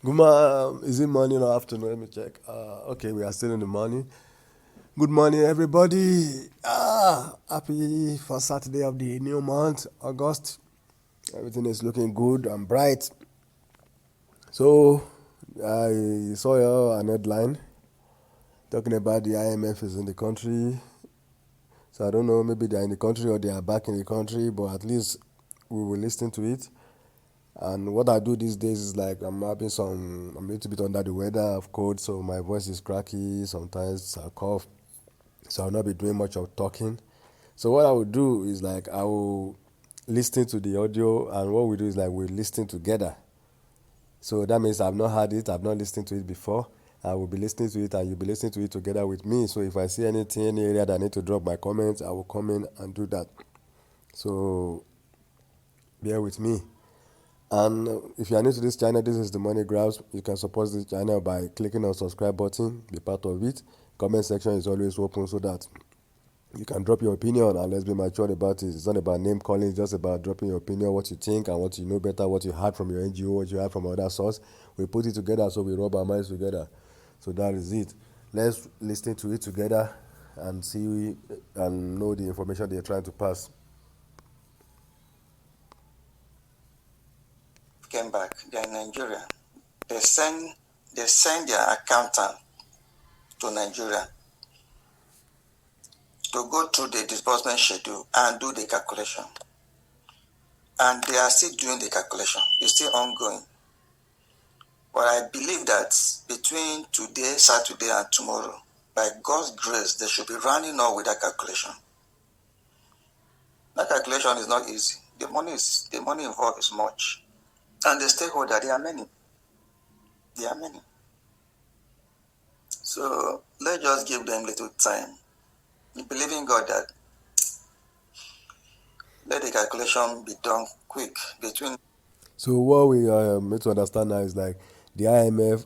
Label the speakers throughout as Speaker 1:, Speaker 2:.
Speaker 1: Is it morning or afternoon? Let me check. Okay, we are still in the morning. Good morning, everybody. Happy first Saturday of the new month, August. Everything is looking good and bright. So, I saw an headline talking about the IMF is in the country. So, I don't know, maybe they are in the country or they are back in the country, but at least we will listen to it. And what I do these days is like I'm a little bit under the weather, of cold, so my voice is cracky. Sometimes I cough, so I'll not be doing much of talking. So what I will do is like I will listen to the audio, and what we do is like we listen together. So that means I've not heard it, I've not listened to it before. I will be listening to it, and you'll be listening to it together with me. So if I see anything, any area that I need to drop my comments, I will come in and do that. So bear with me. And if you are new to this channel, this is the Money Grabs. You can support this channel by clicking on subscribe button, be part of it. Comment section is always open so that you can drop your opinion, and let's be mature about it. It's not about name calling, it's just about dropping your opinion, what you think and what you know better, what you heard from your NGO, what you heard from other source. We put it together, so we rub our minds together. So that is it. Let's listen to it together and see and know the information they're trying to pass.
Speaker 2: Came back. They're in Nigeria. They send their accountant to Nigeria to go through the disbursement schedule and do the calculation. And they are still doing the calculation. It's still ongoing. But I believe that between today, Saturday, and tomorrow, by God's grace, they should be running on with that calculation. That calculation is not easy. The money involved is much. And the stakeholder, they are many. They are many. So let's just give them little time. Believe in God that let the calculation be done quick between.
Speaker 1: So what we need to understand now is like the IMF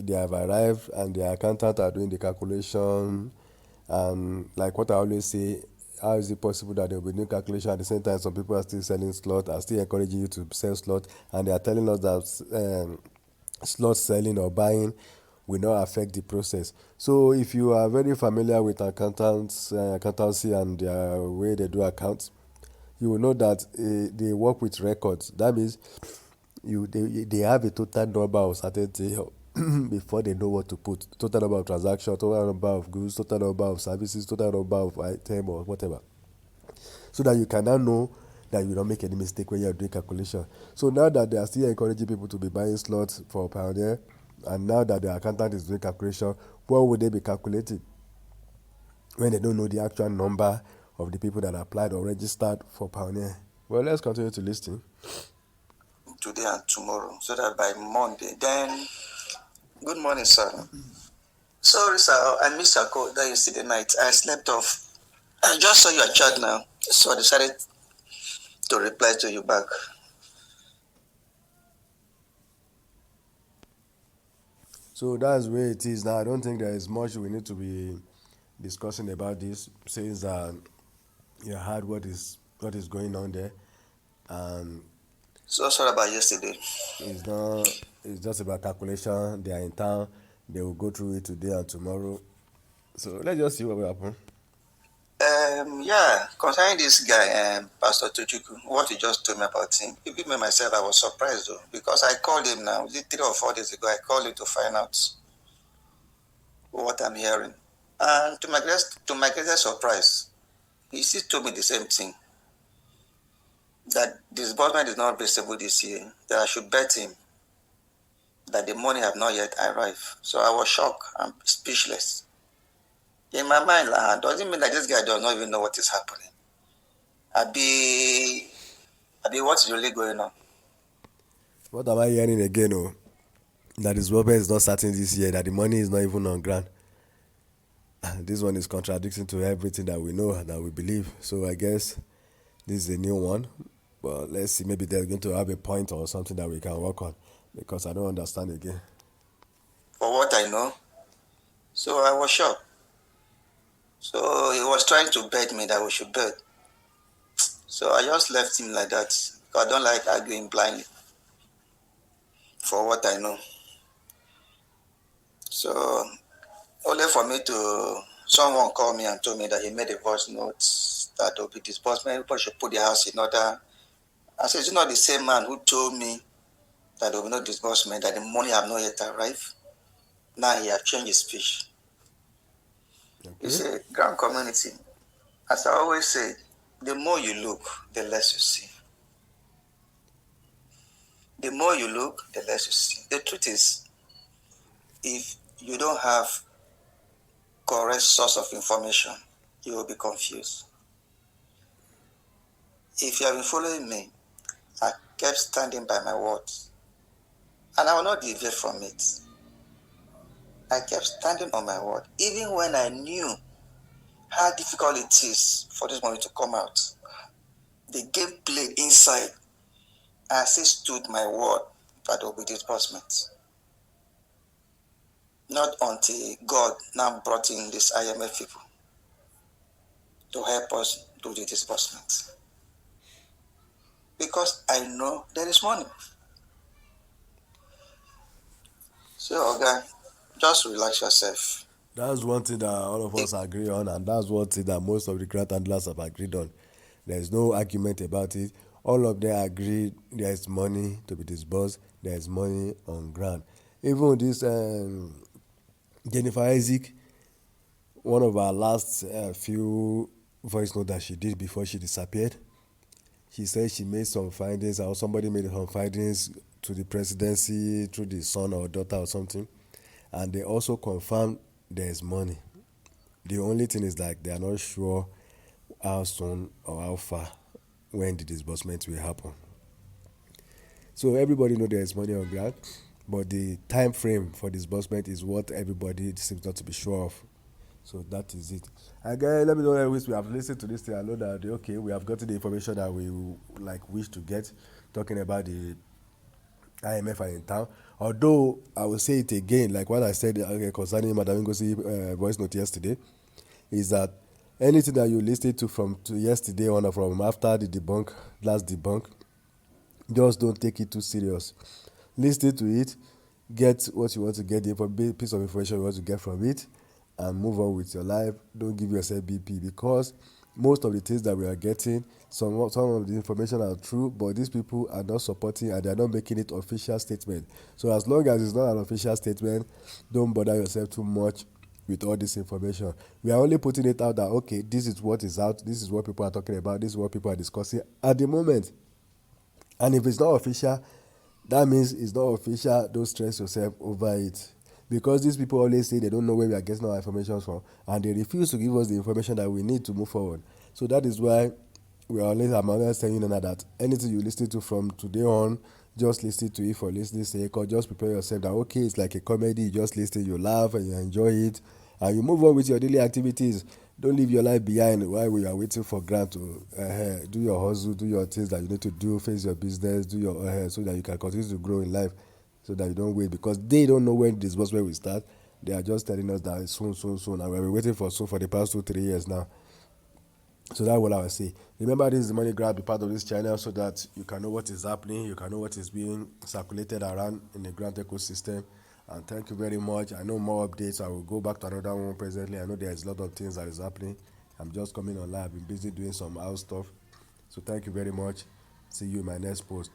Speaker 1: they have arrived, and the accountant are doing the calculation, and like what I always say, how is it possible that there will be new calculation at the same time some people are still selling slot, are still encouraging you to sell slot, and they are telling us that slot selling or buying will not affect the process. So if you are very familiar with accountancy and their way they do accounts, you will know that they work with records. That means they have a total number of certainty before they know what to put. Total number of transactions, total number of goods, total number of services, total number of item or whatever. So that you can now know that you don't make any mistake when you are doing calculation. So now that they are still encouraging people to be buying slots for Pioneer, and now that the accountant is doing calculation, what would they be calculating when they don't know the actual number of the people that applied or registered for Pioneer? Well, let's continue to listen.
Speaker 2: Today and tomorrow, so that by Monday, then. Good morning, sir. Sorry, sir, I missed your call that yesterday night. I slept off. I just saw your chat now, so I decided to reply to you back.
Speaker 1: So that's where it is now. I don't think there is much we need to be discussing about this, since you heard what is going on there, and
Speaker 2: So sorry about yesterday.
Speaker 1: it's not. It's just about calculation. They are in town. They will go through it today and tomorrow. So let's just see what will happen.
Speaker 2: Yeah, concerning this guy, Pastor Tochuku, what you just told me about him, even me myself, I was surprised though, because I called him now, 3 or 4 days ago, I called him to find out what I'm hearing. And to my greatest surprise, he still told me the same thing, that disbursement is not visible this year, that I should bet him that the money have not yet arrived. So I was shocked and speechless. In my mind, does it mean that this guy does not even know what is happening? What's really going on?
Speaker 1: What am I hearing again? Oh, that disbursement is not starting this year. That the money is not even on ground. This one is contradicting to everything that we know, that we believe. So I guess this is a new one. But let's see. Maybe they're going to have a point or something that we can work on, because I don't understand again.
Speaker 2: For what I know. So I was shocked. So he was trying to beg me that we should bet. So I just left him like that, because I don't like arguing blindly. for what I know. So only for me to someone called me and told me that he made a voice note that there will be disbursement. Everybody should put their house in order. I said, it's not the same man who told me that there will be no disbursement, that the money have not yet arrived. Now he has changed his speech. It's
Speaker 1: Okay.
Speaker 2: a grand community. As I always say, the more you look, the less you see. The more you look, the less you see. The truth is, if you don't have correct source of information, you will be confused. If you have been following me, I kept standing by my words, and I will not deviate from it. I kept standing on my word, even when I knew how difficult it is for this money to come out. The game played inside. I still stood my word that there will be disbursement. Not until God now brought in this IMF people to help us do the disbursement. Because I know there is money. So, okay, just relax yourself.
Speaker 1: That's one thing that all of
Speaker 2: If
Speaker 1: us agree on, and that's one thing that most of the grant handlers have agreed on. There's no argument about it. All of them agree there is money to be disbursed, there is money on grant. Even this Jennifer Isaac, one of our last few voice note that she did before she disappeared, she said she made some findings, or somebody made some findings to the presidency through the son or daughter or something, and they also confirmed there's money. The only thing is like they are not sure how soon or how far when the disbursement will happen. So everybody know there is money on ground, but the time frame for disbursement is what everybody seems not to be sure of. So that is it. Again, let me know if we have listened to this thing. I know that okay, we have gotten the information that we like wish to get, talking about the IMF are in town. Although I will say it again, like what I said concerning Madam Ngozi voice note yesterday, is that anything that you listened to from to yesterday on or from after the debunk, last debunk, just don't take it too serious. Listen to it, get what you want to get, the piece of information you want to get from it, and move on with your life. Don't give yourself BP, because most of the things that we are getting, some of the information are true, but these people are not supporting and they are not making it official statement. So as long as it's not an official statement, don't bother yourself too much with all this information. We are only putting it out that okay, this is what is out, this is what people are talking about, this is what people are discussing at the moment. And if it's not official, that means it's not official. Don't stress yourself over it. Because these people always say they don't know where we are getting our information from, and they refuse to give us the information that we need to move forward. So that is why I'm always telling you now that anything you listen to from today on, just listen to it for listening sake, or just prepare yourself that okay, it's like a comedy. You just listen, you laugh, and you enjoy it, and you move on with your daily activities. Don't leave your life behind while we are waiting for grant to do your hustle, do your things that you need to do, face your business, do your so that you can continue to grow in life, so that you don't wait, because they don't know when disbursement will start. They are just telling us that it's soon, soon, soon, and we've been waiting for soon for the past 2, 3 years now. So that's what I would say. Remember, this is the money grab. Be part of this channel so that you can know what is happening. You can know what is being circulated around in the grant ecosystem. And thank you very much. I know more updates. I will go back to another one presently. I know there's a lot of things that is happening. I'm just coming online. I've been busy doing some house stuff. So thank you very much. See you in my next post.